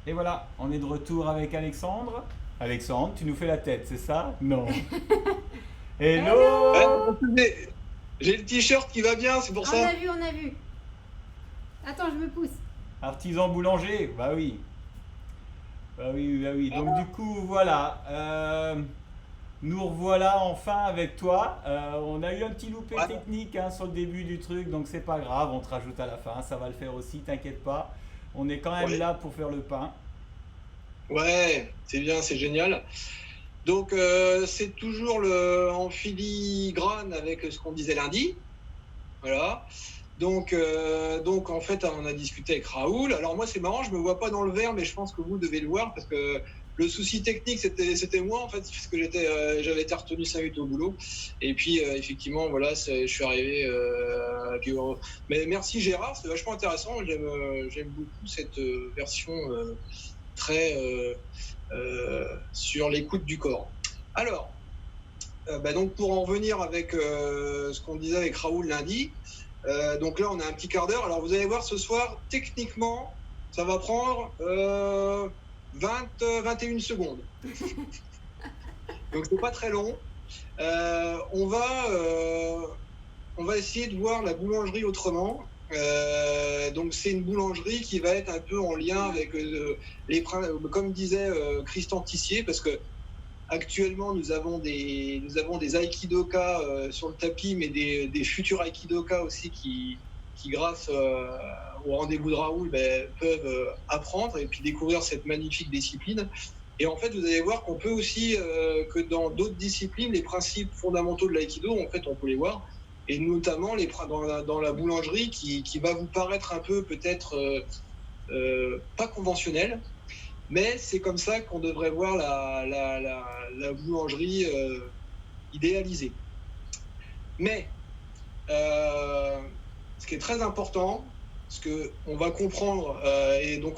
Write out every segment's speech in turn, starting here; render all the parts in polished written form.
Et voilà, on est de retour avec Alexandre. Alexandre, tu nous fais la tête, c'est ça? Non. Ouais, Hello! parce que j'ai le t-shirt qui va bien, c'est pour On a ça. vu, on a vu. Attends, je me pousse. Artisan boulanger? Bah oui. Bah oui, bah oui. Donc du coup, voilà. Nous revoilà enfin avec toi. On a eu un petit loupé Ouais, technique hein, sur le début du truc, donc c'est pas grave, on te rajoute à la fin, ça va le faire aussi, t'inquiète pas. On est quand même ouais, là pour faire le pain. ouais, c'est bien, c'est génial. Donc, c'est toujours en filigrane avec ce qu'on disait lundi. Voilà. Donc, en fait, on a discuté avec Raoul. Alors, moi, c'est marrant, je me vois pas dans le verre, mais je pense que vous devez le voir parce que le souci technique, c'était moi, en fait, parce que j'avais été retenu 5 minutes au boulot. Et puis, effectivement, voilà, je suis arrivé. Mais merci Gérard, c'est vachement intéressant. J'aime beaucoup cette version très sur l'écoute du corps. Alors, donc pour en revenir avec ce qu'on disait avec Raoul lundi, donc là on a un petit quart d'heure. Alors vous allez voir ce soir, techniquement, ça va prendre 21 secondes. Donc c'est pas très long. Euh, on, va, euh, on va essayer de voir la boulangerie autrement. Donc c'est une boulangerie qui va être un peu en lien avec comme disait Christian Tissier, parce que actuellement, nous avons des aikidoka sur le tapis, mais des futurs aikidoka aussi qui grâce au rendez-vous de Raoul, peuvent apprendre et puis découvrir cette magnifique discipline. Et en fait, vous allez voir qu'on peut aussi, que dans d'autres disciplines, les principes fondamentaux de l'aïkido, en fait, on peut les voir. Et notamment dans la boulangerie qui va vous paraître un peu peut-être pas conventionnel, mais c'est comme ça qu'on devrait voir la boulangerie idéalisée. Mais ce qui est très important, ce qu'on va comprendre, et donc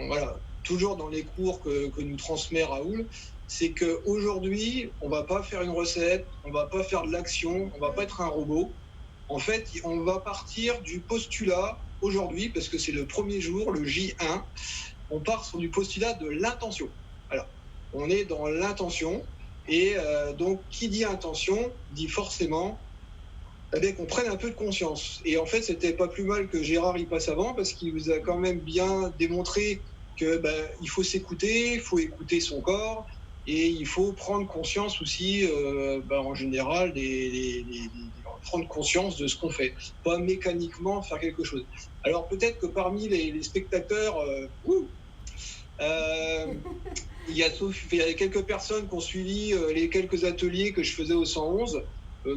voilà, toujours dans les cours que nous transmet Raoul, c'est qu'aujourd'hui, on ne va pas faire une recette, on ne va pas faire de l'action, on ne va pas être un robot. En fait, on va partir du postulat aujourd'hui, parce que c'est le premier jour, le J1, on part sur du postulat de l'intention. Alors, on est dans l'intention, et donc qui dit intention dit forcément qu'on prenne un peu de conscience. Et en fait, c'était pas plus mal que Gérard y passe avant, parce qu'il vous a quand même bien démontré que il faut s'écouter, il faut écouter son corps, et il faut prendre conscience aussi, en général, prendre conscience de ce qu'on fait, pas mécaniquement faire quelque chose. Alors peut-être que parmi les spectateurs, il y a quelques personnes qui ont suivi les quelques ateliers que je faisais au 111,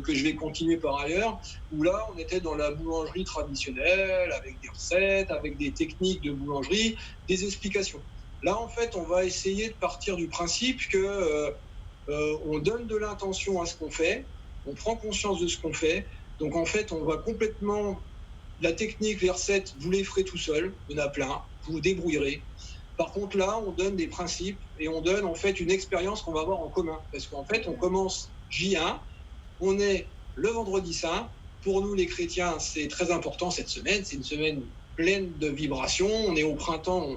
que je vais continuer par ailleurs, où là, on était dans la boulangerie traditionnelle, avec des recettes, avec des techniques de boulangerie, des explications. Là, en fait, on va essayer de partir du principe que on donne de l'intention à ce qu'on fait, on prend conscience de ce qu'on fait. Donc, en fait, on va complètement... La technique, les recettes, vous les ferez tout seul, il y en a plein, vous vous débrouillerez. Par contre, là, on donne des principes et on donne en fait une expérience qu'on va avoir en commun. Parce qu'en fait, on commence J1, on est le vendredi saint. Pour nous, les chrétiens, c'est très important cette semaine. C'est une semaine pleine de vibrations. On est au printemps,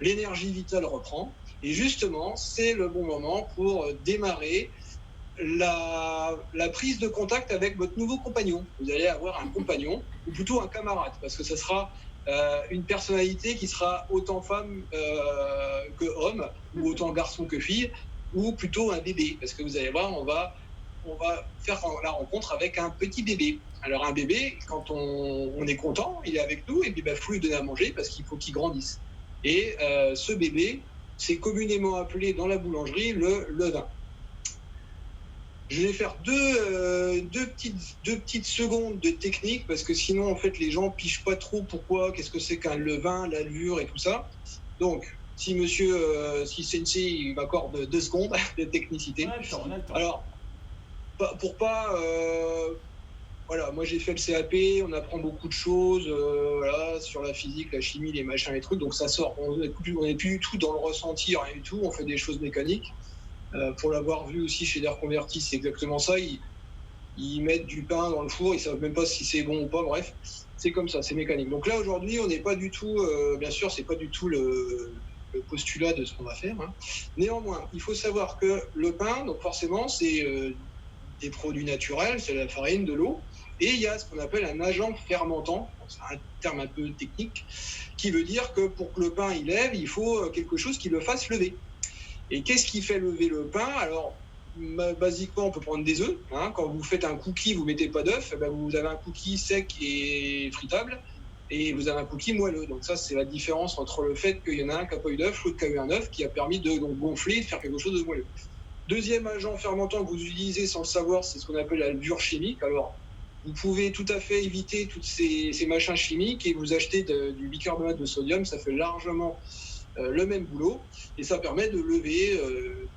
l'énergie vitale reprend. Et justement, c'est le bon moment pour démarrer la prise de contact avec votre nouveau compagnon. Vous allez avoir un compagnon, ou plutôt un camarade, parce que ce sera une personnalité qui sera autant femme que homme, ou autant garçon que fille, ou plutôt un bébé, parce que vous allez voir, on va faire la rencontre avec un petit bébé. Alors un bébé, quand on est content, il est avec nous, et puis il faut lui donner à manger, parce qu'il faut qu'il grandisse. Et ce bébé, c'est communément appelé dans la boulangerie le levain. Je vais faire deux petites secondes de technique, parce que sinon, en fait, les gens pichent pas trop pourquoi, qu'est-ce que c'est qu'un levain, la levure et tout ça. Donc, si Sensei il m'accorde 2 secondes de technicité. On a le temps, on a le temps. Alors, pour pas... voilà, moi j'ai fait le CAP, on apprend beaucoup de choses voilà, sur la physique, la chimie, les machins, les trucs, donc ça sort. On n'est plus du tout dans le ressenti, rien du tout, on fait des choses mécaniques. Pour l'avoir vu aussi chez les reconvertis, c'est exactement ça. Ils mettent du pain dans le four, ils savent même pas si c'est bon ou pas. Bref, c'est comme ça, c'est mécanique. Donc là aujourd'hui, on n'est pas du tout, bien sûr, c'est pas du tout le postulat de ce qu'on va faire. Hein. Néanmoins, il faut savoir que le pain, donc forcément, c'est des produits naturels, c'est la farine, de l'eau, et il y a ce qu'on appelle un agent fermentant, c'est un terme un peu technique, qui veut dire que pour que le pain il lève, il faut quelque chose qui le fasse lever. Et qu'est-ce qui fait lever le pain? Alors, basiquement, on peut prendre des œufs. Hein. Quand vous faites un cookie, vous ne mettez pas d'œufs, ben vous avez un cookie sec et fritable, et vous avez un cookie moelleux. Donc ça, c'est la différence entre le fait qu'il y en a un qui n'a pas eu d'œuf, l'autre qui a eu un œuf, qui a permis de donc, gonfler et de faire quelque chose de moelleux. Deuxième agent fermentant que vous utilisez sans le savoir, c'est ce qu'on appelle la levure chimique. Alors, vous pouvez tout à fait éviter tous ces machins chimiques et vous acheter du bicarbonate de sodium, ça fait largement le même boulot et ça permet de lever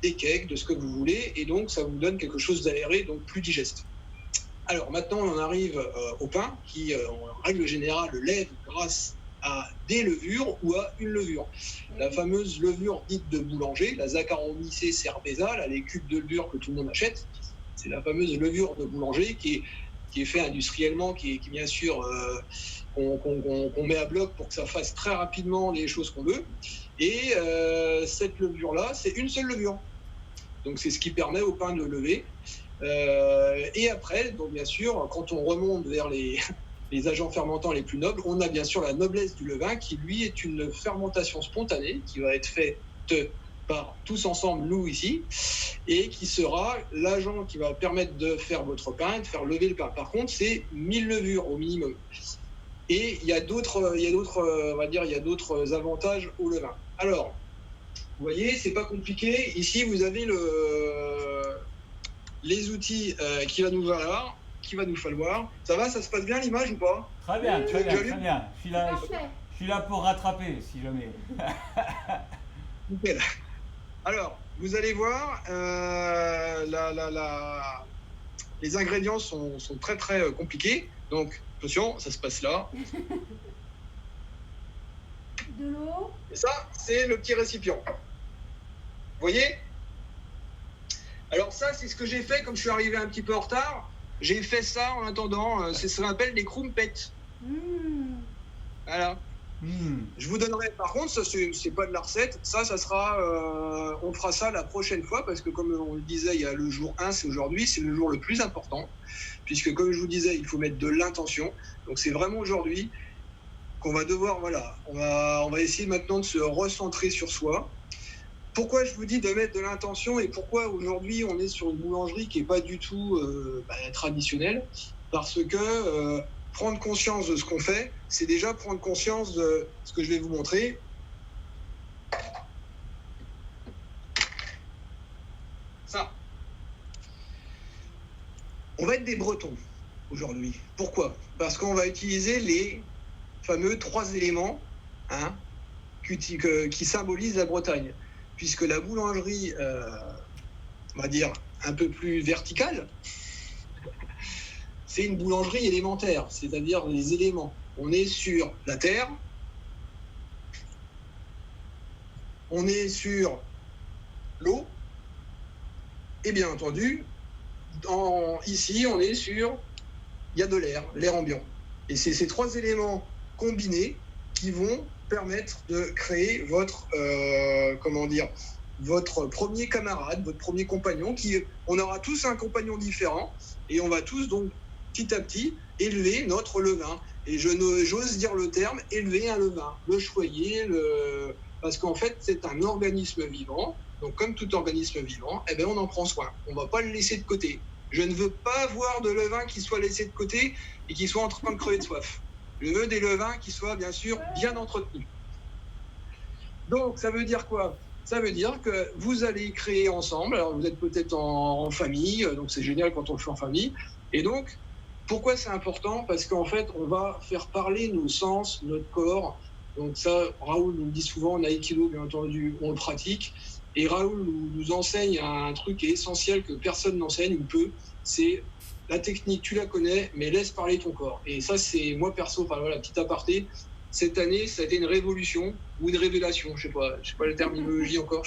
des cakes, de ce que vous voulez, et donc ça vous donne quelque chose d'aéré, donc plus digeste. Alors maintenant on en arrive au pain qui en règle générale lève grâce à des levures ou à une levure. La fameuse levure dite de boulanger, la Saccharomyces cerevisiae, là, les cubes de levure que tout le monde achète, c'est la fameuse levure de boulanger qui est fait industriellement, qui bien sûr qu'on met à bloc pour que ça fasse très rapidement les choses qu'on veut. Et cette levure-là, c'est une seule levure. Donc c'est ce qui permet au pain de lever. Et après, donc bien sûr, quand on remonte vers les agents fermentants les plus nobles, on a bien sûr la noblesse du levain qui, lui, est une fermentation spontanée qui va être faite par tous ensemble, nous ici, et qui sera l'agent qui va permettre de faire votre pain, de faire lever le pain. Par contre, c'est 1000 levures au minimum. Et il y a d'autres avantages au levain. Alors, vous voyez, c'est pas compliqué. Ici, vous avez les outils qu'il va nous falloir. Ça va, ça se passe bien l'image ou pas? Très bien, très bien. Je suis là pour rattraper, si jamais. Nickel. Alors, vous allez voir, les ingrédients sont très très compliqués. Donc, attention, ça se passe là. De l'eau. Et ça, c'est le petit récipient. Vous voyez? Alors ça, c'est ce que j'ai fait, comme je suis arrivé un petit peu en retard. J'ai fait ça en attendant, c'est ce qu'on appelle des crumpets. Voilà. Je vous donnerai, par contre, ça c'est pas de la recette, ça sera, on fera ça la prochaine fois, parce que comme on le disait, il y a le jour 1, c'est aujourd'hui, c'est le jour le plus important, puisque comme je vous disais, il faut mettre de l'intention, donc c'est vraiment aujourd'hui qu'on va devoir, voilà, on va essayer maintenant de se recentrer sur soi. Pourquoi je vous dis de mettre de l'intention et pourquoi aujourd'hui on est sur une boulangerie qui n'est pas du tout traditionnelle? Parce que prendre conscience de ce qu'on fait, c'est déjà prendre conscience de ce que je vais vous montrer. Ça. On va être des Bretons aujourd'hui. Pourquoi? Parce qu'on va utiliser les fameux 3 éléments qui symbolisent la Bretagne. Puisque la boulangerie, on va dire, un peu plus verticale, c'est une boulangerie élémentaire, c'est-à-dire les éléments. On est sur la terre, on est sur l'eau, et bien entendu, ici, on est sur, il y a de l'air ambiant. Et c'est ces 3 éléments combinés qui vont permettre de créer votre premier camarade, votre premier compagnon. On aura tous un compagnon différent et on va tous donc petit à petit élever notre levain. Et j'ose dire le terme élever un levain, le choyer, parce qu'en fait c'est un organisme vivant. Donc comme tout organisme vivant, on en prend soin. On ne va pas le laisser de côté. Je ne veux pas voir de levain qui soit laissé de côté et qui soit en train de crever de soif. Je veux des levains qui soient bien sûr bien entretenus. Donc ça veut dire quoi? Ça veut dire que vous allez créer ensemble. Alors vous êtes peut-être en famille, donc c'est génial quand on le fait en famille. Et donc, pourquoi c'est important? Parce qu'en fait, on va faire parler nos sens, notre corps. Donc ça, Raoul nous le dit souvent, en Aïkido, bien entendu, on le pratique. Et Raoul nous enseigne un truc qui est essentiel que personne n'enseigne ou peu, c'est la technique, tu la connais, mais laisse parler ton corps. Et ça, c'est moi perso, enfin voilà, petit aparté. Cette année, ça a été une révolution ou une révélation, je sais pas la terminologie encore,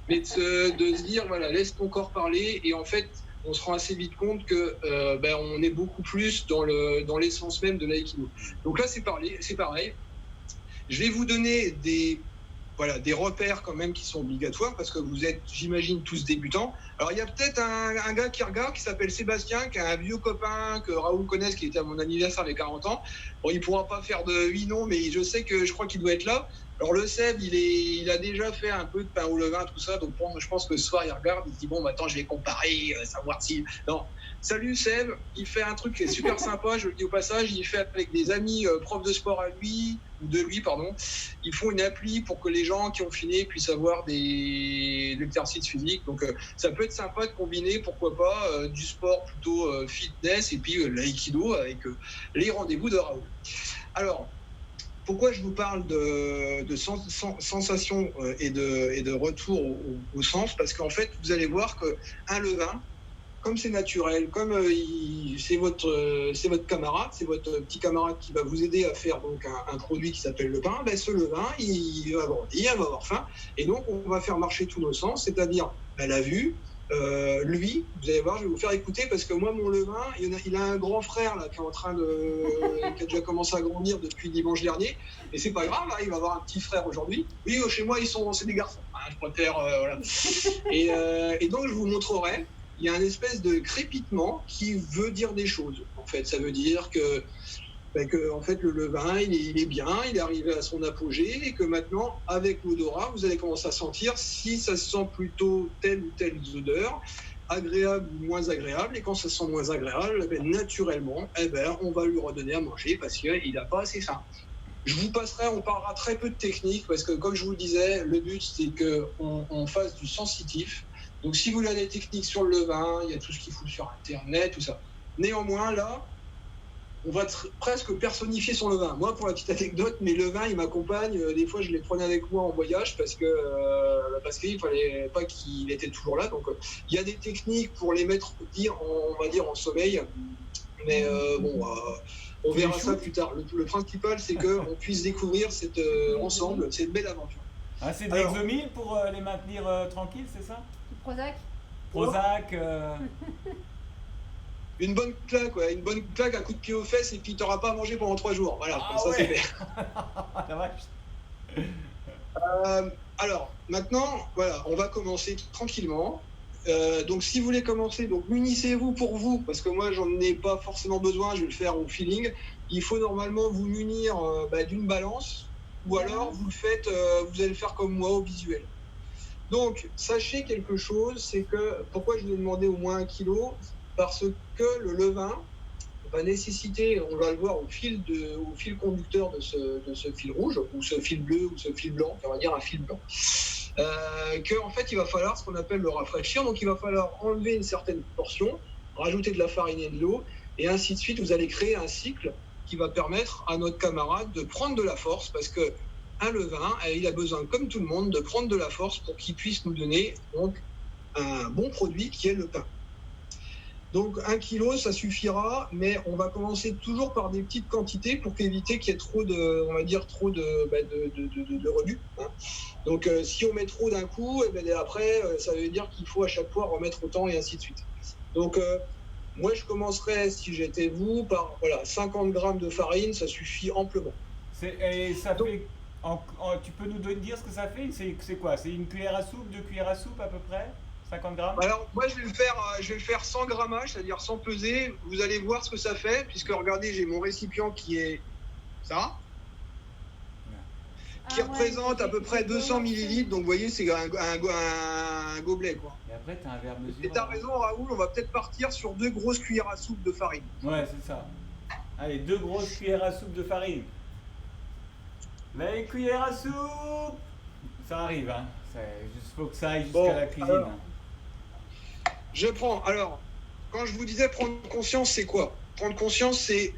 mais de se dire, voilà, laisse ton corps parler. Et en fait, on se rend assez vite compte que on est beaucoup plus dans l'essence même de l'aïkido. Donc là, c'est pareil. Je vais vous donner des voilà, des repères quand même qui sont obligatoires parce que vous êtes, j'imagine, tous débutants. Alors, il y a peut-être un gars qui regarde qui s'appelle Sébastien, qui est un vieux copain que Raoul connaisse, qui était à mon anniversaire avec 40 ans. Bon, il ne pourra pas faire de 8 noms, mais je crois qu'il doit être là. Alors, le Seb, il a déjà fait un peu de pain au levain, tout ça. Donc, bon, je pense que ce soir, il regarde, il se dit, bon, bah, attends, je vais comparer, savoir si... Non. Salut Seb, il fait un truc qui est super sympa, je le dis au passage, il fait avec des amis profs de sport à lui, ou de lui, pardon. Ils font une appli pour que les gens qui ont fini puissent avoir des exercices physiques. Donc, ça peut être sympa de combiner, pourquoi pas, du sport plutôt fitness et puis l'aïkido avec les rendez-vous de Raoul. Alors, pourquoi je vous parle de sensation et de retour au sens? Parce qu'en fait, vous allez voir qu'un levain, comme c'est naturel, comme c'est votre camarade, c'est votre petit camarade qui va vous aider à faire donc un produit qui s'appelle le pain, ben ce levain, il va grandir, il va avoir faim, et donc on va faire marcher tous nos sens, c'est-à-dire la vue, lui, vous allez voir, je vais vous faire écouter parce que moi, mon levain, il a un grand frère là qui est en train qui a déjà commencé à grandir depuis dimanche dernier, et c'est pas grave, là, il va avoir un petit frère aujourd'hui. Oui, chez moi, c'est des garçons, hein, je préfère, voilà. Et donc, je vous montrerai. Il y a un espèce de crépitement qui veut dire des choses. En fait, ça veut dire que en fait, le levain, il est bien, il est arrivé à son apogée et que maintenant, avec l'odorat, vous allez commencer à sentir si ça sent plutôt telle ou telle odeur, agréable ou moins agréable. Et quand ça sent moins agréable, naturellement, on va lui redonner à manger parce qu'il n'a pas assez faim. Je vous passerai, on parlera très peu de technique parce que, comme je vous le disais, le but, c'est qu'on fasse du sensitif. Donc, si vous voulez des techniques sur le levain, il y a tout ce qu'il faut sur Internet, tout ça. Néanmoins, là, on va presque personnifier son levain. Moi, pour la petite anecdote, mes levains, ils m'accompagnent. Des fois, je les prenais avec moi en voyage parce qu'il fallait pas qu'il était toujours là. Donc, il y a des techniques pour les mettre, on va dire, en sommeil. Mais on verra ça plus tard. Le principal, c'est qu'on puisse découvrir ensemble cette belle aventure. Ah, c'est de l'Exomil pour les maintenir tranquilles, c'est ça? Du Prozac. Prozac. Une bonne claque, ouais. Une bonne claque, un coup de pied aux fesses, et puis tu n'auras pas à manger pendant 3 jours. Voilà, ah, comme ça, ouais. c'est fait. La vache. Alors, maintenant, voilà, on va commencer tranquillement. Donc, si vous voulez commencer, donc munissez-vous pour vous, parce que moi, j'en ai pas forcément besoin, je vais le faire au feeling. Il faut normalement vous munir d'une balance, ou alors vous allez le faire comme moi au visuel. Donc, sachez quelque chose, c'est que, pourquoi je vous ai demandé au moins 1 kilo? Parce que le levain va nécessiter, on va le voir au fil conducteur de ce fil rouge, ou ce fil bleu, ou ce fil blanc, on va dire un fil blanc, qu'en fait, il va falloir ce qu'on appelle le rafraîchir. Donc, il va falloir enlever une certaine portion, rajouter de la farine et de l'eau, et ainsi de suite. Vous allez créer un cycle qui va permettre à notre camarade de prendre de la force, parce que un levain, il a besoin, comme tout le monde, de prendre de la force pour qu'il puisse nous donner donc un bon produit qui est le pain. Donc 1 kilo, ça suffira, mais on va commencer toujours par des petites quantités pour éviter qu'il y ait trop de rebut. Hein. Donc si on met trop d'un coup, après, ça veut dire qu'il faut à chaque fois remettre autant et ainsi de suite. Donc moi, je commencerais, si j'étais vous, par 50 grammes de farine, ça suffit amplement. Tu peux nous dire ce que ça fait? C'est quoi? C'est une cuillère à soupe, 2 cuillères à soupe à peu près? 50 grammes? Alors, moi, je vais le faire sans grammage, c'est-à-dire sans peser. Vous allez voir ce que ça fait, puisque regardez, j'ai mon récipient qui est ça, qui représente à peu près 200 millilitres. Donc, vous voyez, c'est un gobelet, quoi. Et après, tu as un verre mesure. Et tu as raison, Raoul, on va peut-être partir sur 2 grosses cuillères à soupe de farine. Ouais, c'est ça. Allez, 2 grosses cuillères à soupe de farine. Les cuillères à soupe, ça arrive, hein. Il faut que ça aille jusqu'à la cuisine. Alors, quand je vous disais prendre conscience, c'est quoi? Prendre conscience, c'est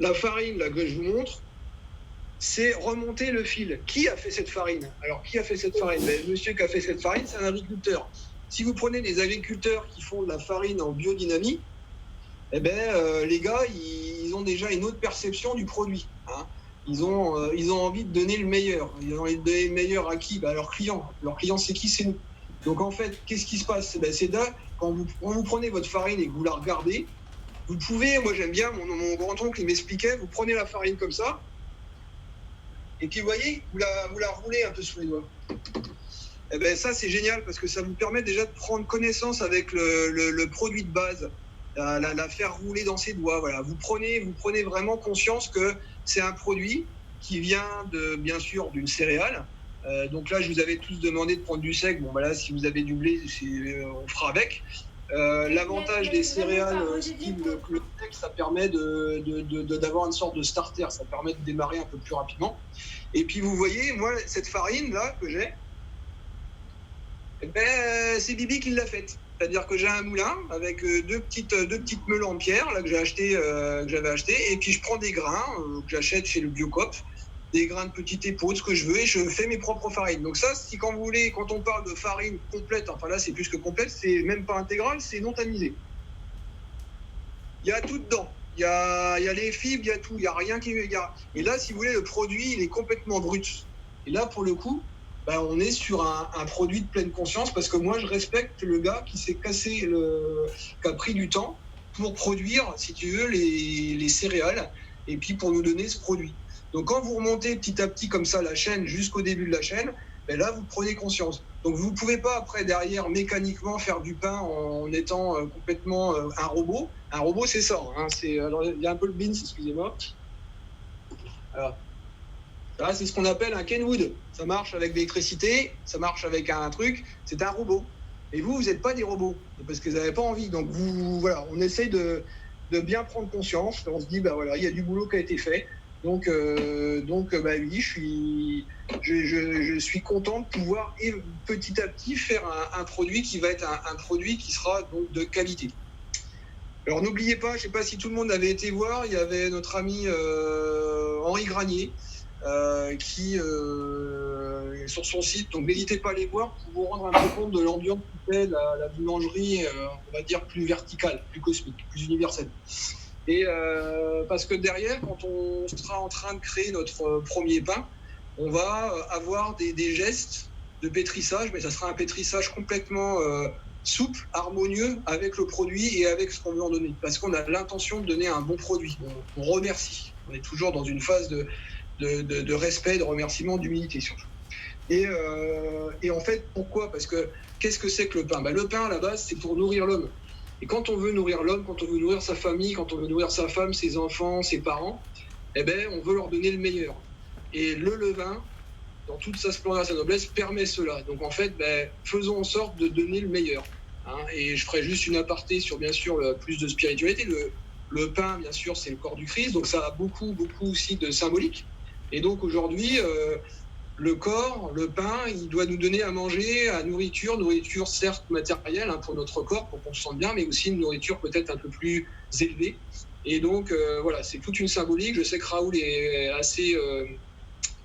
la farine là, que je vous montre, c'est remonter le fil. Qui a fait cette farine? Alors, qui a fait cette farine? Le monsieur qui a fait cette farine, c'est un agriculteur. Si vous prenez des agriculteurs qui font de la farine en biodynamie, les gars, ils ont déjà une autre perception du produit. Hein. Ils ont envie de donner le meilleur. Ils ont envie de donner le meilleur à qui? À leurs clients. Leurs clients, c'est qui? C'est nous. Donc en fait, qu'est-ce qui se passe? C'est là, quand vous prenez votre farine et que vous la regardez, vous pouvez, moi j'aime bien, mon grand-oncle il m'expliquait, vous prenez la farine comme ça, Et puis vous voyez, vous la roulez un peu sous les doigts. Eh ben, ça, c'est génial parce que ça vous permet déjà de prendre connaissance avec le produit de base, la faire rouler dans ses doigts. Voilà. Vous prenez vraiment conscience que c'est un produit qui vient bien sûr d'une céréale. Donc là, je vous avais tous demandé de prendre du sec. Bon, voilà, si vous avez du blé, on fera avec. L'avantage des céréales, style le sec, ça permet d'avoir une sorte de starter. Ça permet de démarrer un peu plus rapidement. Et puis vous voyez, moi, cette farine là que j'ai, eh ben, c'est Bibi qui l'a faite. C'est-à-dire que j'ai un moulin avec deux petites meules en pierre là, que j'avais acheté, et puis je prends des grains que j'achète chez le Biocoop, des grains de petite épaule, ce que je veux, et je fais mes propres farines. Donc ça, si quand vous voulez, quand on parle de farine complète, enfin là c'est plus que complète, c'est même pas intégral, c'est non tamisé. Il y a tout dedans. Il y a les fibres, il y a tout, il y a rien qui... Et là, si vous voulez, le produit, il est complètement brut. Et là, pour le coup, ben, on est sur un produit de pleine conscience parce que moi, je respecte le gars qui s'est cassé, qui a pris du temps pour produire, si tu veux, les céréales et puis pour nous donner ce produit. Donc, quand vous remontez petit à petit comme ça la chaîne jusqu'au début de la chaîne, ben là, vous prenez conscience. Donc, vous ne pouvez pas après, derrière, mécaniquement faire du pain en étant complètement un robot. Un robot, c'est ça. Hein. Alors, il y a un peu le beans, excusez-moi. Alors, là, c'est ce qu'on appelle un Kenwood. Ça marche avec l'électricité, ça marche avec un truc, c'est un robot. Et vous n'êtes pas des robots, parce que vous n'avez pas envie. Donc, voilà, on essaye de bien prendre conscience. On se dit, bah voilà, il y a du boulot qui a été fait. Donc bah oui, je suis content de pouvoir petit à petit faire un produit qui va être un produit qui sera donc de qualité. Alors n'oubliez pas, je ne sais pas si tout le monde avait été voir, il y avait notre ami Henri Granier qui est sur son site, donc n'hésitez pas à aller voir pour vous rendre un peu compte de l'ambiance qui fait la boulangerie, on va dire plus verticale, plus cosmique, plus universelle. Et parce que derrière, quand on sera en train de créer notre premier pain, on va avoir des gestes de pétrissage, mais ça sera un pétrissage complètement souple, harmonieux avec le produit et avec ce qu'on veut en donner. Parce qu'on a l'intention de donner un bon produit. On remercie. On est toujours dans une phase de respect, de remerciement, d'humilité surtout. Et en fait, pourquoi ? Parce que qu'est-ce que c'est que le pain ? Le pain, à la base, c'est pour nourrir l'homme. Et quand on veut nourrir l'homme, quand on veut nourrir sa famille, quand on veut nourrir sa femme, ses enfants, ses parents, eh ben, on veut leur donner le meilleur. Et le levain, dans toute sa splendeur et sa noblesse, permet cela. Donc en fait, faisons en sorte de donner le meilleur. Hein. Et je ferai juste une aparté sur, bien sûr, plus de spiritualité. Le pain, bien sûr, c'est le corps du Christ, donc ça a beaucoup, beaucoup aussi de symbolique. Et donc aujourd'hui, le corps, le pain, il doit nous donner à manger, à nourriture certes matérielle pour notre corps, pour qu'on se sente bien, mais aussi une nourriture peut-être un peu plus élevée. Et donc, voilà, c'est toute une symbolique. Je sais que Raoul est assez...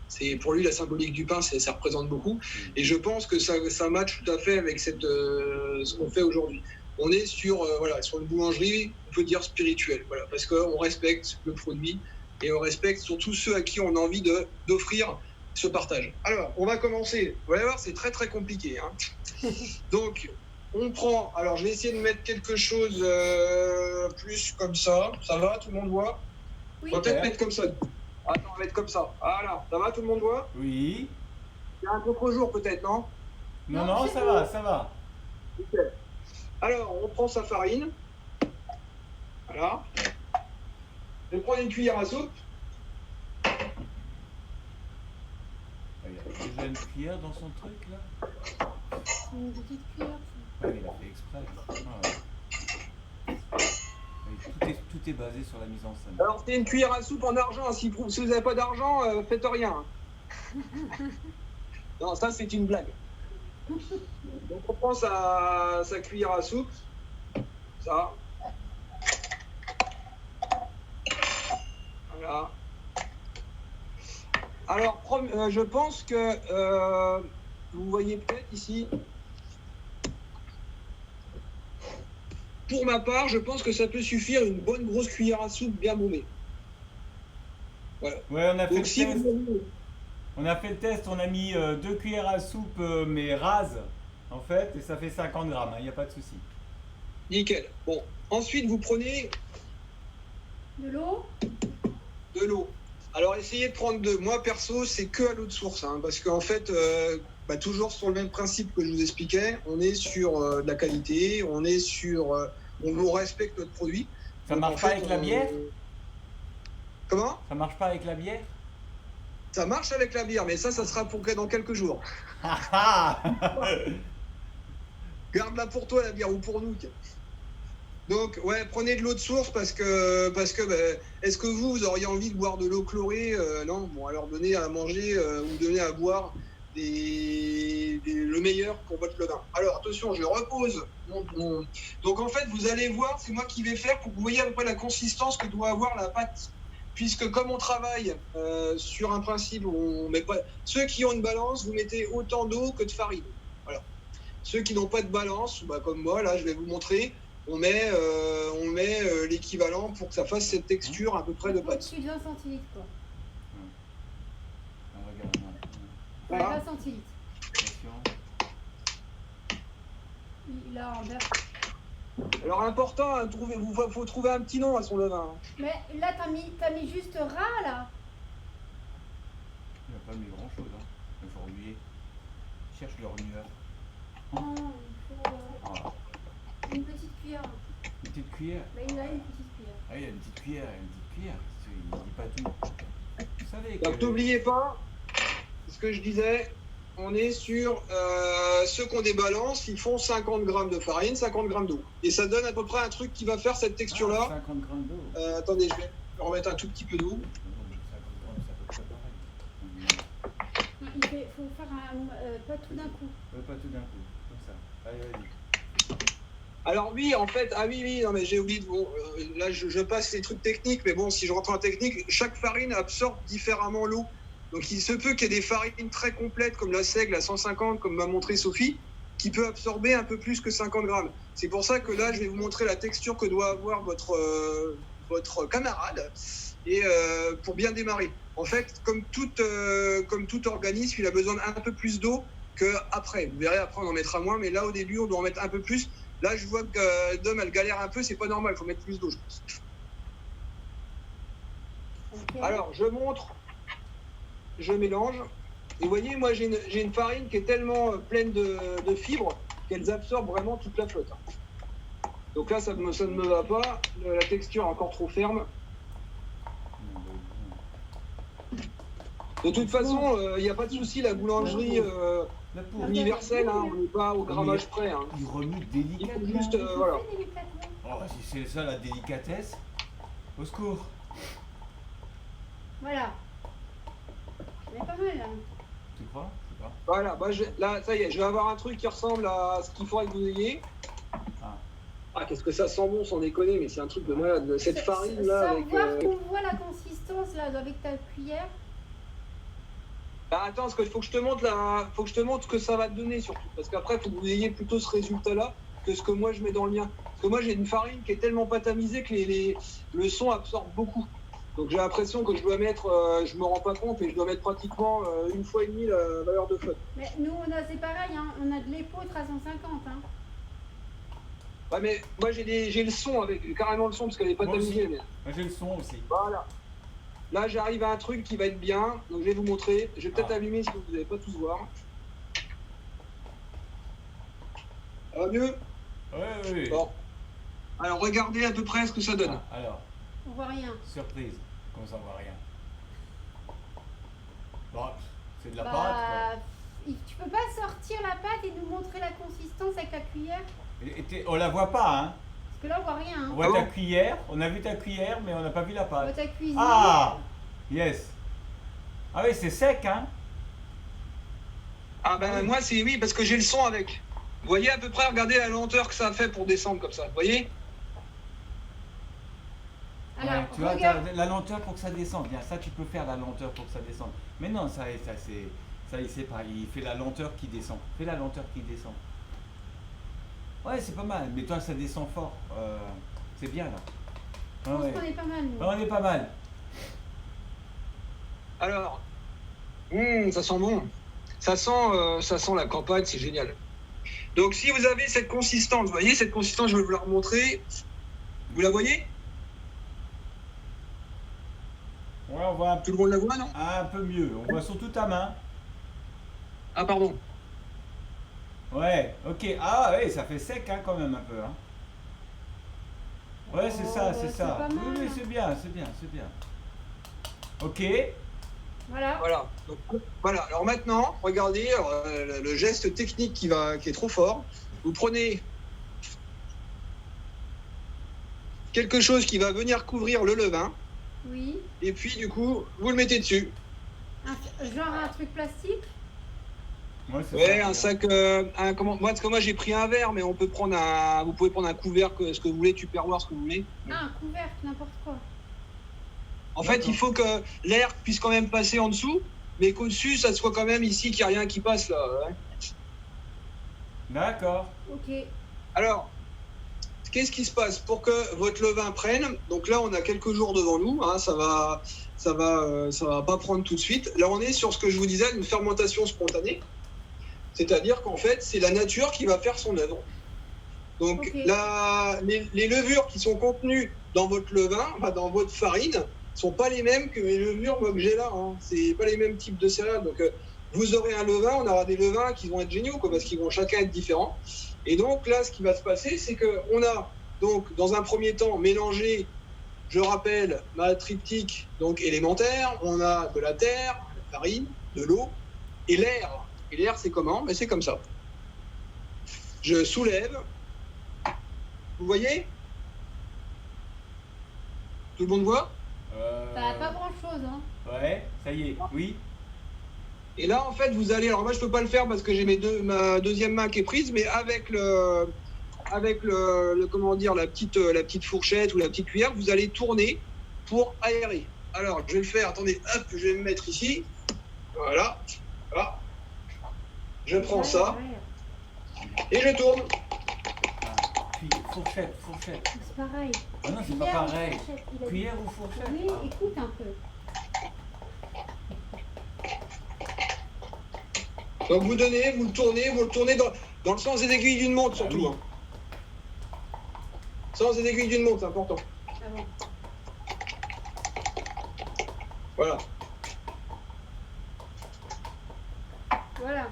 c'est pour lui, la symbolique du pain, ça représente beaucoup. Et je pense que ça matche tout à fait avec ce qu'on fait aujourd'hui. On est sur une boulangerie, on peut dire spirituelle, voilà, parce qu'on respecte le produit et on respecte surtout ceux à qui on a envie d'offrir ce partage. Alors, on va commencer. Vous allez voir, c'est très très compliqué. Hein. Donc, on prend... Alors, je vais essayer de mettre quelque chose plus comme ça. Ça va, tout le monde voit ? Oui. On va peut-être mettre comme ça. Attends, on va mettre comme ça. Voilà, ça va, tout le monde voit ? Oui. Il y a un contre-jour peut-être, non ? Non, ça va, ça va. Okay. Alors, on prend sa farine. Voilà. Je vais prendre une cuillère à soupe. Il y a déjà une cuillère dans son truc là. Une petite cuillère. Ah, il a fait exprès. Ah, ouais. Tout est basé sur la mise en scène. Alors, c'est une cuillère à soupe en argent. Si vous n'avez pas d'argent, faites rien. Non, ça, c'est une blague. Donc, on prend sa cuillère à soupe. Ça. Voilà. Alors, je pense que vous voyez peut-être ici. Pour ma part, je pense que ça peut suffire une bonne grosse cuillère à soupe bien bombée. Voilà. Ouais, on a fait Donc, le si test. vous... On a fait le test, on a mis 2 cuillères à soupe, mais rases, en fait, et ça fait 50 grammes, il n'y a pas de souci. Nickel. Bon, ensuite, vous prenez De l'eau. de l'eau. Alors, essayez de prendre deux. Moi, perso, c'est que à l'eau de source, hein, parce qu'en fait, toujours sur le même principe que je vous expliquais, on est sur de la qualité, on respecte notre produit. Ça Donc, marche en pas fait, avec la bière? Comment? Ça marche pas avec la bière? Ça marche avec la bière, mais ça sera pour dans quelques jours. Ah Garde-la pour toi, la bière, ou pour nous. Donc, ouais, prenez de l'eau de source parce que est-ce que vous auriez envie de boire de l'eau chlorée? Non, bon, alors donnez à manger ou donnez à boire le meilleur pour votre levain. Alors, attention, je repose. Donc, en fait, vous allez voir, c'est moi qui vais faire pour que vous voyez à peu près la consistance que doit avoir la pâte. Puisque comme on travaille sur un principe où on met pas... Ceux qui ont une balance, vous mettez autant d'eau que de farine. Voilà. Ceux qui n'ont pas de balance, comme moi, là, je vais vous montrer, on met l'équivalent pour que ça fasse cette texture à peu près de pâte. Au-dessus de 20 centilitres, quoi. Ah, regarde, non. Voilà. 20 centilitres. Attention. Il a en beurre. Alors important, hein, faut trouver un petit nom à son levain. Hein. Mais là, t'as mis juste ras, là. Il n'a pas mis grand chose, hein. Il faut remuer. Cherche le remueur. Non, il faut Voilà. une petite cuillère. Une petite cuillère. Là, il a une petite cuillère. Ah, il y a une petite cuillère, il dit pas tout. Vous savez que... Donc n'oubliez pas, ce que je disais, on est sur ceux qui ont des balances, ils font 50 grammes de farine, 50 grammes d'eau. Et ça donne à peu près un truc qui va faire cette texture-là. 50 grammes d'eau. Attendez, je vais remettre un tout petit peu d'eau. 50 grammes, c'est à peu près pareil. Non, faut faire pas tout d'un coup. Pas tout d'un coup, comme ça. Allez, vas-y. Alors oui, en fait, oui, non mais j'ai oublié de vous. Là, je passe les trucs techniques, mais bon, si je rentre en technique, chaque farine absorbe différemment l'eau. Donc il se peut qu'il y ait des farines très complètes, comme la seigle à 150, comme m'a montré Sophie, qui peut absorber un peu plus que 50 grammes. C'est pour ça que là, je vais vous montrer la texture que doit avoir votre camarade, et pour bien démarrer. En fait, comme tout organisme, il a besoin d'un peu plus d'eau qu'après. Vous verrez, après, on en mettra moins, mais là, au début, on doit en mettre un peu plus. Là, je vois que Dom, elle galère un peu, c'est pas normal, il faut mettre plus d'eau, je pense. Okay. Alors, je montre, je mélange. Et vous voyez, moi, j'ai une farine qui est tellement pleine de fibres qu'elles absorbent vraiment toute la flotte. Donc là, ça ne me va pas. La texture est encore trop ferme. De toute façon, il n'y a pas de souci, la boulangerie universelle, hein, on n'est pas au grammage près. Hein. Il remue Il délicatement. faut juste, voilà. Oh, si c'est ça la délicatesse, au secours. Voilà. Mais pas mal, là. Tu crois? Je sais pas. Voilà, là, ça y est, je vais avoir un truc qui ressemble à ce qu'il faudrait que vous ayez. Ah, qu'est-ce que ça sent bon, sans déconner, mais c'est un truc de malade. Cette farine-là avec... On voit la consistance, là, avec ta cuillère. Bah, attends, parce qu'il faut que je te montre faut que je te montre ce que ça va te donner, surtout. Parce qu'après, il faut que vous ayez plutôt ce résultat-là que ce que moi, je mets dans le mien. Parce que moi, j'ai une farine qui est tellement pas tamisée que le son absorbe beaucoup. Donc j'ai l'impression que je dois mettre, je me rends pas compte, mais je dois mettre pratiquement 1,5 fois la valeur de flotte. Mais nous, c'est pareil, hein, on a de l'épeautre à 150. Hein. Ouais, mais moi j'ai le son avec, carrément le son, parce qu'elle est pas tamisée. Mais... Moi j'ai le son aussi. Voilà. Là j'arrive à un truc qui va être bien, donc je vais vous montrer. Je vais peut-être allumer si vous n'allez pas tous voir. Ça va mieux? Oui. Bon. Alors regardez à peu près ce que ça donne. Ah, alors. On voit rien. Surprise, comme ça on voit rien. Bon, c'est de la pâte. Tu peux pas sortir la pâte et nous montrer la consistance avec la cuillère? On la voit pas, hein? Parce que là on voit rien. Hein. On voit ta cuillère, on a vu ta cuillère, mais on n'a pas vu la On pâte. voit ta cuisine. Ah! Yes. Ah oui, c'est sec, hein? Ah ben moi c'est oui, parce que j'ai le son avec. Vous voyez à peu près, regardez la lenteur que ça fait pour descendre comme ça, vous voyez? Alors, ouais, tu vois, la lenteur pour que ça descende. Bien, ça tu peux faire la lenteur pour que ça descende. Mais non, ça il sait pas. Il fait la lenteur qui descend. Fais la lenteur qui descend. Ouais, c'est pas mal. Mais toi, ça descend fort. C'est bien là. Je pense qu'on est pas mal. Nous. On est pas mal. Alors, ça sent bon. Ça sent la campagne, c'est génial. Donc si vous avez cette consistance, vous voyez cette consistance, je vais vous la remontrer. Vous la voyez? Ouais, on voit Tout le monde la voit, non? un peu mieux. On voit surtout ta main. Ah, pardon. Ouais, ok. Ah ouais, ça fait sec hein, quand même un peu. Hein. Ouais, c'est ça, c'est ça. pas mal, Oui, oui, hein. c'est bien, c'est bien, c'est bien. Ok. Voilà. Voilà. Donc, voilà. Alors maintenant, regardez le geste technique qui est trop fort. Vous prenez quelque chose qui va venir couvrir le levain, Oui. et puis du coup, vous le mettez dessus. Genre un truc plastique. Ouais, c'est Ouais, ça, un bien. sac. Moi, parce que moi j'ai pris un verre, mais on peut prendre vous pouvez prendre un couvercle, ce que vous voulez, Tupperware, ce que vous voulez. Ah, un couvercle, n'importe quoi. En fait, il faut que l'air puisse quand même passer en dessous, mais qu'au-dessus, ça soit quand même ici, qu'il n'y a rien qui passe là. Ouais. D'accord. Ok. Alors, qu'est-ce qui se passe pour que votre levain prenne? Donc là, on a quelques jours devant nous. Hein, ça va pas prendre tout de suite. Là, on est sur ce que je vous disais, une fermentation spontanée. C'est-à-dire qu'en fait, c'est la nature qui va faire son œuvre. Donc, Ok. les levures qui sont contenues dans votre levain, dans votre farine, sont pas les mêmes que les levures que j'ai là. Hein. C'est pas les mêmes types de céréales. Donc, vous aurez un levain, on aura des levains qui vont être géniaux, quoi, parce qu'ils vont chacun être différents. Et donc là, ce qui va se passer, c'est qu'on a donc dans un premier temps mélangé, je rappelle, ma triptyque donc élémentaire. On a de la terre, de la farine, de l'eau et l'air. Et l'air, c'est comment? Ben, c'est comme ça. Je soulève. Vous voyez? Tout le monde voit? Bah, pas grand chose, hein. Ouais, ça y est, oui. Et là, en fait, vous allez. Alors, moi, je peux pas le faire parce que j'ai ma deuxième main qui est prise, mais avec comment dire, la petite fourchette ou la petite cuillère, vous allez tourner pour aérer. Alors, je vais le faire. Attendez, hop, je vais me mettre ici. Voilà. Voilà. Je prends ça et je tourne. Ah, puis fourchette, fourchette. C'est pareil. Ah non, c'est pas Cuillère ou pareil. fourchette, il a dit. Cuillère ou fourchette? Oui, Ah. écoute un peu. Donc, vous le tournez dans le sens des aiguilles d'une montre, surtout. oui. Hein. Sens des aiguilles d'une montre, c'est important. Ah bon. Voilà. Voilà.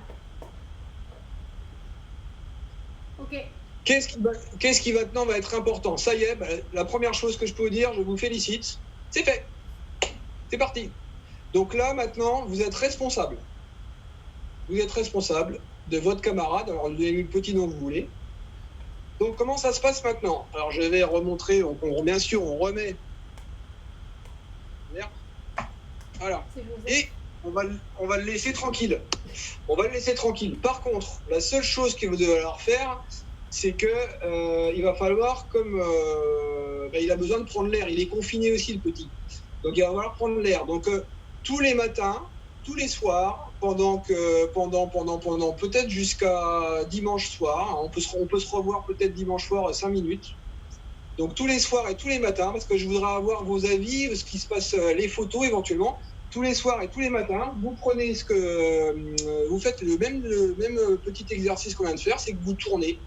Ok. Qu'est-ce qui maintenant va être important? Ça y est, la première chose que je peux vous dire, je vous félicite, c'est fait. C'est parti. Donc là, maintenant, vous êtes responsable. Vous êtes responsable de votre camarade. Alors, donnez-lui le petit nom que vous voulez. Donc, comment ça se passe maintenant? Alors, je vais remontrer. Bien sûr, on remet. Voilà. C'est Joseph. Et on va le laisser tranquille. On va le laisser tranquille. Par contre, la seule chose que vous devez alors faire, c'est que il va falloir, il a besoin de prendre l'air. Il est confiné aussi, le petit. Donc, il va falloir prendre l'air. Donc, tous les matins, tous les soirs, pendant peut-être jusqu'à dimanche soir, hein, on peut se revoir peut-être dimanche soir 5 minutes. Donc, tous les soirs et tous les matins, parce que je voudrais avoir vos avis, ce qui se passe, les photos éventuellement. Tous les soirs et tous les matins, vous prenez vous faites le même petit exercice qu'on vient de faire, c'est que vous tournez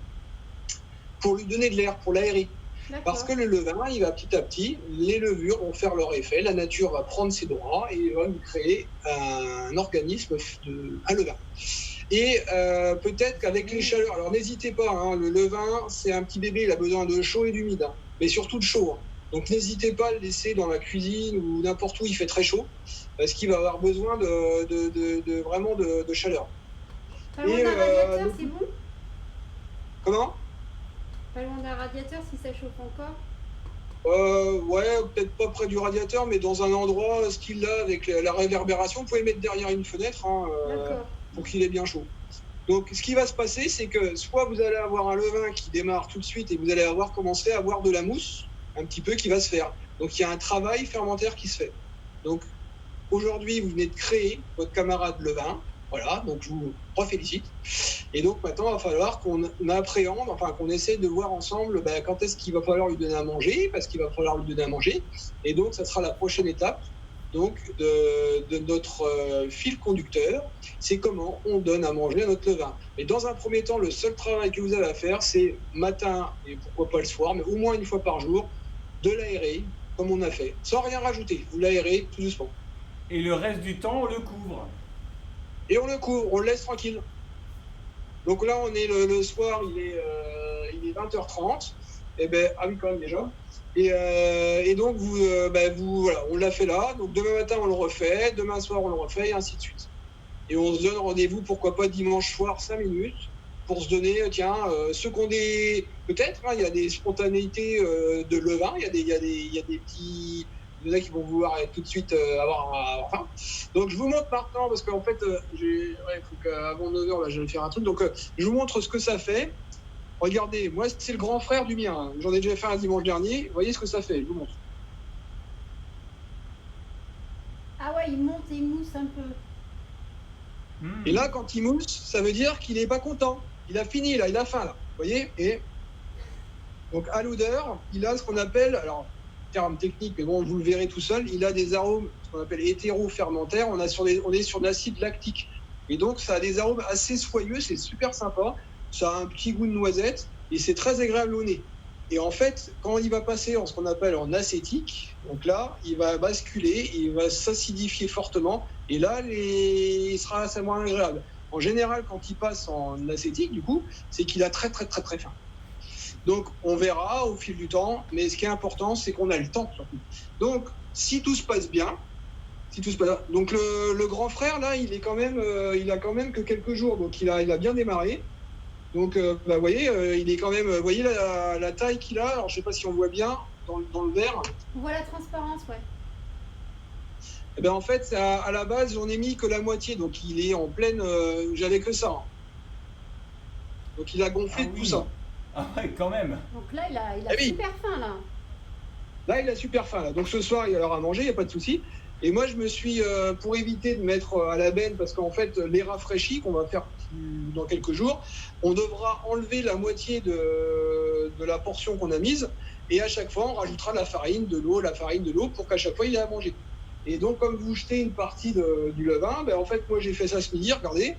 pour lui donner de l'air, pour l'aérer. D'accord. Parce que le levain, il va petit à petit, les levures vont faire leur effet, la nature va prendre ses droits et va nous créer un organisme, un levain. Et peut-être qu'avec les chaleurs, alors n'hésitez pas, hein, le levain, c'est un petit bébé, il a besoin de chaud et d'humide, hein, mais surtout de chaud. Hein. Donc n'hésitez pas à le laisser dans la cuisine ou n'importe où il fait très chaud, parce qu'il va avoir besoin vraiment de chaleur. Pas loin Et, d'un radiateur, c'est bon? Comment? Pas loin d'un radiateur si ça chauffe encore? Ouais, peut-être pas près du radiateur, mais dans un endroit style là, avec la réverbération, vous pouvez le mettre derrière une fenêtre hein, D'accord. pour qu'il est bien chaud. Donc ce qui va se passer, c'est que soit vous allez avoir un levain qui démarre tout de suite et vous allez commencer à avoir de la mousse, un petit peu, qui va se faire. Donc il y a un travail fermentaire qui se fait. Donc aujourd'hui, vous venez de créer votre camarade levain. Voilà, donc je vous refélicite. Et donc maintenant, il va falloir qu'on appréhende, enfin qu'on essaie de voir ensemble quand est-ce qu'il va falloir lui donner à manger, parce qu'il va falloir lui donner à manger. Et donc, ça sera la prochaine étape donc, de notre fil conducteur, c'est comment on donne à manger à notre levain. Mais dans un premier temps, le seul travail que vous avez à faire, c'est matin, et pourquoi pas le soir, mais au moins une fois par jour, de l'aérer, comme on a fait, sans rien rajouter. Vous l'aérez tout doucement. Et le reste du temps, on le couvre. Et on le couvre, on le laisse tranquille. Donc là, on est le soir, il est 20h30. Et ah oui, quand même déjà. Et donc, voilà, on l'a fait là. Donc demain matin, on le refait. Demain soir, on le refait, et ainsi de suite. Et on se donne rendez-vous, pourquoi pas dimanche soir, 5 minutes, pour se donner, ceux qu'on des... Peut-être, il y a des spontanéités de levain, il y a des petits... Il y en a qui vont vouloir tout de suite avoir faim. Donc je vous montre maintenant, parce qu'en fait, il faut qu'avant 9h, je vais faire un truc. Donc je vous montre ce que ça fait. Regardez, moi c'est le grand frère du mien. Hein. J'en ai déjà fait un dimanche dernier. Vous voyez ce que ça fait, je vous montre. Ah ouais, il monte et il mousse un peu. Et là, quand il mousse, ça veut dire qu'il n'est pas content. Il a fini, là, il a faim, là. Vous voyez? Et donc, à l'odeur, il a ce qu'on appelle, alors, terme technique, mais bon, vous le verrez tout seul, il a des arômes, ce qu'on appelle hétérofermentaires. On est sur de l'acide lactique. Et donc, ça a des arômes assez soyeux, c'est super sympa. Ça a un petit goût de noisette et c'est très agréable au nez. Et en fait, quand il va passer en ce qu'on appelle en acétique, donc là, il va basculer, il va s'acidifier fortement, et là, il sera assez moins agréable. En général, quand il passe en acétique, du coup, c'est qu'il a très, très, très, très faim. Donc, on verra au fil du temps, mais ce qui est important, c'est qu'on a le temps, surtout. Donc, si tout se passe bien, donc le grand frère, là, il a quand même que quelques jours, donc il a bien démarré. Donc, vous voyez, il est quand même. Vous voyez la taille qu'il a. Alors, je ne sais pas si on voit bien dans le verre. On voit la transparence, ouais. Eh bien, en fait, à la base, j'en ai mis que la moitié. Donc, il est en pleine. J'avais que ça. Hein. Donc, il a gonflé tout ça. Ah ouais, quand même. Donc là, il a super faim, là. Là, il a super faim. Là. Donc, ce soir, il aura à manger, il n'y a pas de souci. Et moi, je me suis, pour éviter de mettre à la benne, parce qu'en fait, les rafraîchis qu'on va faire dans quelques jours, on devra enlever la moitié de la portion qu'on a mise, et à chaque fois, on rajoutera la farine, de l'eau, pour qu'à chaque fois, il ait à manger. Et donc, comme vous jetez une partie du levain, en fait, moi, j'ai fait ça ce midi, regardez.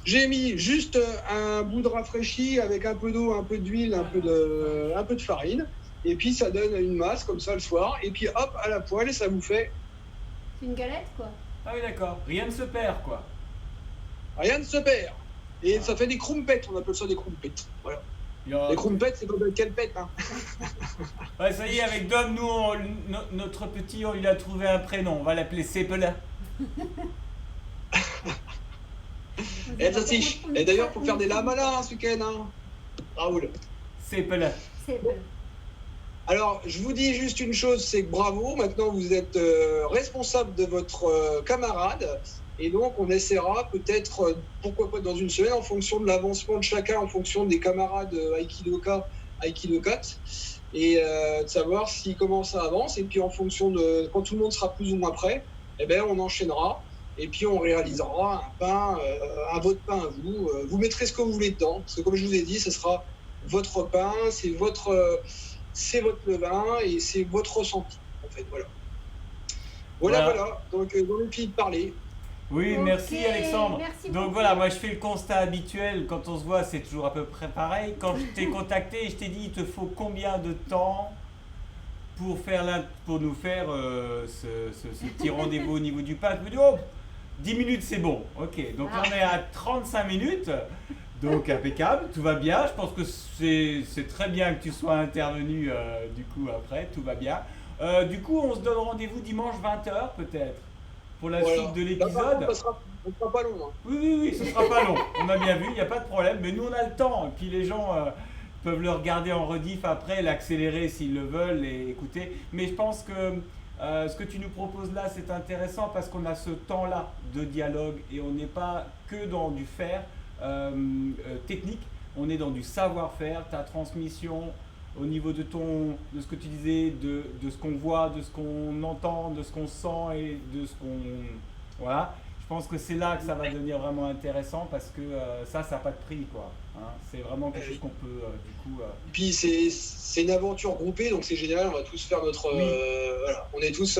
J'ai mis juste un bout de rafraîchi avec un peu d'eau, un peu d'huile, un peu de farine. Et puis ça donne une masse comme ça le soir. Et puis hop, à la poêle, et ça vous fait... C'est une galette, quoi. Ah oui, d'accord. Rien ne se perd, quoi. Rien ne se perd. Et ça fait des crumpets, on appelle ça des crumpets. Voilà. Les crumpets, c'est comme quelle pète, hein. Ouais, ça y est, avec Dom, nous, notre petit, on lui a trouvé un prénom. On va l'appeler Seppela. Et d'ailleurs, pour faire des lamala ce week-end, hein. Raoul. Seppela. Alors, je vous dis juste une chose, c'est que bravo, maintenant vous êtes responsable de votre camarade, et donc on essaiera peut-être, pourquoi pas dans une semaine, en fonction de l'avancement de chacun, en fonction des camarades Aikidoka, Aikidokat, et de savoir comment ça avance, et puis en fonction de, quand tout le monde sera plus ou moins prêt, on enchaînera, et puis on réalisera votre pain à vous, vous mettrez ce que vous voulez dedans, parce que comme je vous ai dit, ce sera votre pain, c'est votre levain et c'est votre ressenti, en fait, voilà. Donc, dans le pied de parler. Oui, Okay, merci Alexandre. merci Donc beaucoup. voilà, moi je fais le constat habituel, quand on se voit c'est toujours à peu près pareil. Quand je t'ai contacté, je t'ai dit il te faut combien de temps pour nous faire ce petit rendez-vous au niveau du pain. Je me dis 10 minutes c'est bon, ok. Donc là on est à 35 minutes. Donc impeccable, tout va bien. Je pense que c'est très bien que tu sois intervenu du coup après, tout va bien. Du coup, on se donne rendez-vous dimanche 20h peut-être pour la suite de l'épisode. Ça sera pas long. Hein. Oui, ce sera pas long. On a bien vu, il n'y a pas de problème. Mais nous, on a le temps. Et puis les gens peuvent le regarder en rediff après, l'accélérer s'ils le veulent et écouter. Mais je pense que ce que tu nous proposes là, c'est intéressant parce qu'on a ce temps-là de dialogue et on n'est pas que dans du faire. Technique, on est dans du savoir-faire, ta transmission au niveau de ce que tu disais, de ce qu'on voit, de ce qu'on entend, de ce qu'on sent et de ce qu'on... Voilà, je pense que c'est là que ça va devenir vraiment intéressant parce que ça n'a pas de prix, quoi. Hein. C'est vraiment quelque chose qu'on peut, du coup... Et puis c'est une aventure groupée, donc c'est génial, on va tous faire notre... Oui. Voilà, on est tous...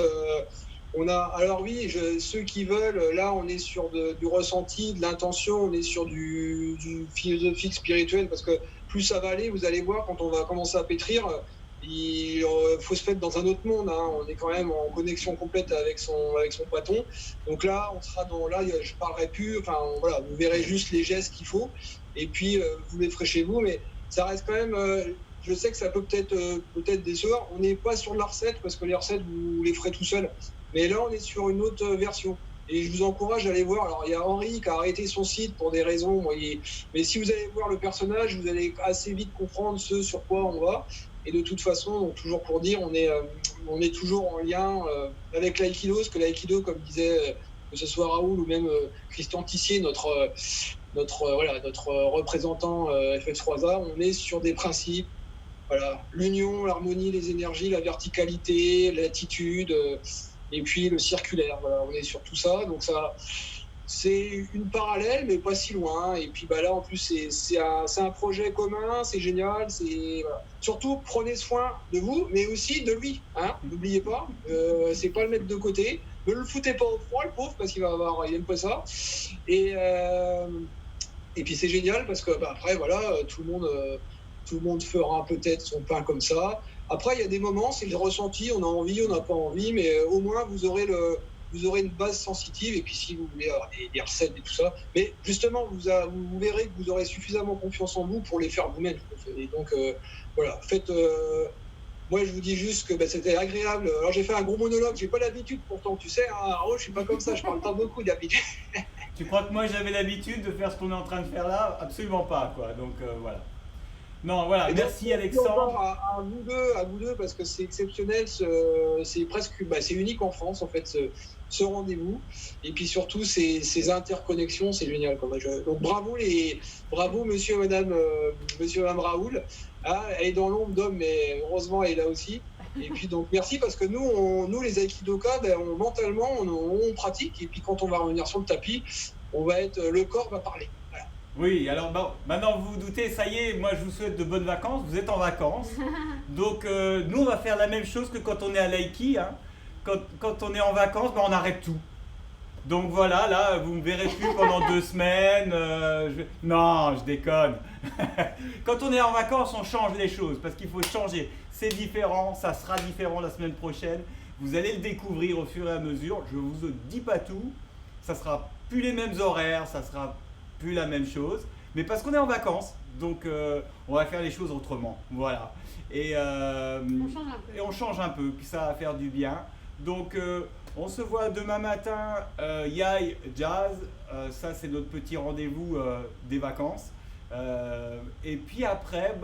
alors oui, ceux qui veulent, là on est sur du ressenti, de l'intention, on est sur du philosophique spirituel, parce que plus ça va aller, vous allez voir, quand on va commencer à pétrir, Il faut se mettre dans un autre monde, hein. On est quand même en connexion complète avec son patron. Donc là, on sera je parlerai plus. Enfin, voilà, vous verrez juste les gestes qu'il faut. Et puis, vous les ferez chez vous. Mais ça reste quand même. Je sais que ça peut peut-être décevoir. On n'est pas sur de la recette parce que les recettes, vous les ferez tout seul. Mais là, on est sur une autre version. Et je vous encourage à aller voir. Alors, il y a Henri qui a arrêté son site pour des raisons. Mais si vous allez voir le personnage, vous allez assez vite comprendre ce sur quoi on va. Et de toute façon, donc, toujours pour dire, on est toujours en lien avec l'aïkido, parce que l'aïkido, comme disait que ce soit Raoul ou même Christian Tissier, notre représentant FF3A, on est sur des principes. Voilà, l'union, l'harmonie, les énergies, la verticalité, l'attitude, et puis le circulaire. Voilà, on est sur tout ça. Donc ça, c'est une parallèle, mais pas si loin. Et puis là, en plus, c'est un projet commun, c'est génial. Voilà. Surtout, prenez soin de vous, mais aussi de lui. Hein, n'oubliez pas, c'est pas le mettre de côté. Ne le foutez pas au froid, le pauvre, parce qu'il aime pas ça. Et puis c'est génial parce que après, voilà, tout le monde fera peut-être son pain comme ça. Après, il y a des moments, c'est le ressenti, on a envie, on n'a pas envie, mais au moins vous aurez une base sensitive. Et puis si vous voulez avoir des recettes et tout ça, mais justement, vous verrez que vous aurez suffisamment confiance en vous pour les faire vous-même. Et donc voilà, faites. Moi, je vous dis juste que c'était agréable. Alors, j'ai fait un gros monologue, j'ai pas l'habitude pourtant, tu sais, hein, Raoul, je suis pas comme ça, je parle pas beaucoup d'habitude. Tu crois que moi j'avais l'habitude de faire ce qu'on est en train de faire là? Absolument pas, quoi. Donc voilà. Non, voilà, Et merci donc, Alexandre. à vous deux, parce que c'est exceptionnel, c'est presque, c'est unique en France en fait, ce rendez-vous. Et puis surtout ces interconnexions, c'est génial. Donc bravo monsieur et madame Raoul. Ah, elle est dans l'ombre d'homme, mais heureusement elle est là aussi. Et puis donc merci parce que nous les aikidoka, mentalement on pratique, et puis quand on va revenir sur le tapis, le corps va parler. Voilà. Oui, alors bon, maintenant vous vous doutez, ça y est, moi je vous souhaite de bonnes vacances, vous êtes en vacances. Donc nous on va faire la même chose que quand on est à l'Aiki. Hein. Quand on est en vacances, on arrête tout. Donc voilà, là vous me verrez plus pendant 2 semaines. Non, je déconne. Quand on est en vacances, on change les choses parce qu'il faut changer. C'est différent, ça sera différent la semaine prochaine. Vous allez le découvrir au fur et à mesure. Je vous dis pas tout. Ça sera plus les mêmes horaires, ça sera plus la même chose. Mais parce qu'on est en vacances, donc on va faire les choses autrement. Voilà. Et on change un peu, puis ça va faire du bien. Donc on se voit demain matin, Yai Jazz. Ça c'est notre petit rendez-vous des vacances. Et puis après,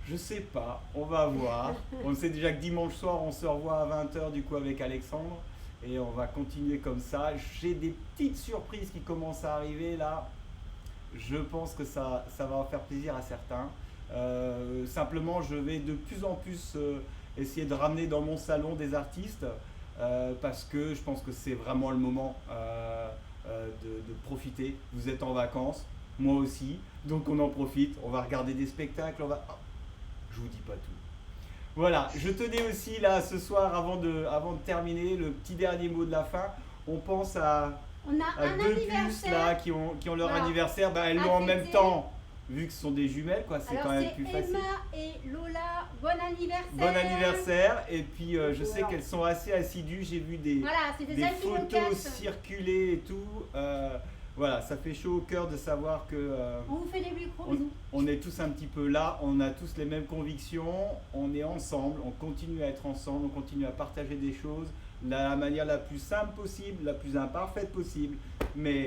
je sais pas, on va voir. On sait déjà que dimanche soir, on se revoit à 20h du coup avec Alexandre. Et on va continuer comme ça. J'ai des petites surprises qui commencent à arriver là. Je pense que ça va en faire plaisir à certains. Simplement, je vais de plus en plus essayer de ramener dans mon salon des artistes parce que je pense que c'est vraiment le moment de profiter. Vous êtes en vacances, moi aussi, donc on en profite. On va regarder des spectacles. Je vous dis pas tout. Voilà, je tenais aussi là ce soir avant de terminer le petit dernier mot de la fin. On pense à deux puces là qui ont leur anniversaire. Elles l'ont en même temps, vu que ce sont des jumelles, quoi. C'est quand même plus facile. Emma et Lola, bon anniversaire. Bon anniversaire. Et puis je sais qu'elles sont assez assidues. J'ai vu des photos circuler et tout. Voilà, ça fait chaud au cœur de savoir que on vous fait des gros bisous. On est tous un petit peu là, on a tous les mêmes convictions, on est ensemble, on continue à être ensemble, on continue à partager des choses de la manière la plus simple possible, la plus imparfaite possible, mais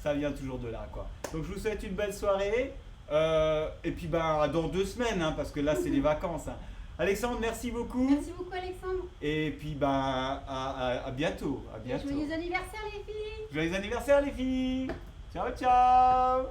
ça vient toujours de là, quoi. Donc je vous souhaite une belle soirée, et puis dans 2 semaines, hein, parce que là c'est les vacances. Hein. Alexandre, merci beaucoup. Merci beaucoup Alexandre. Et puis à bientôt. Joyeux anniversaire les filles. Joyeux anniversaire les filles. Ciao ciao.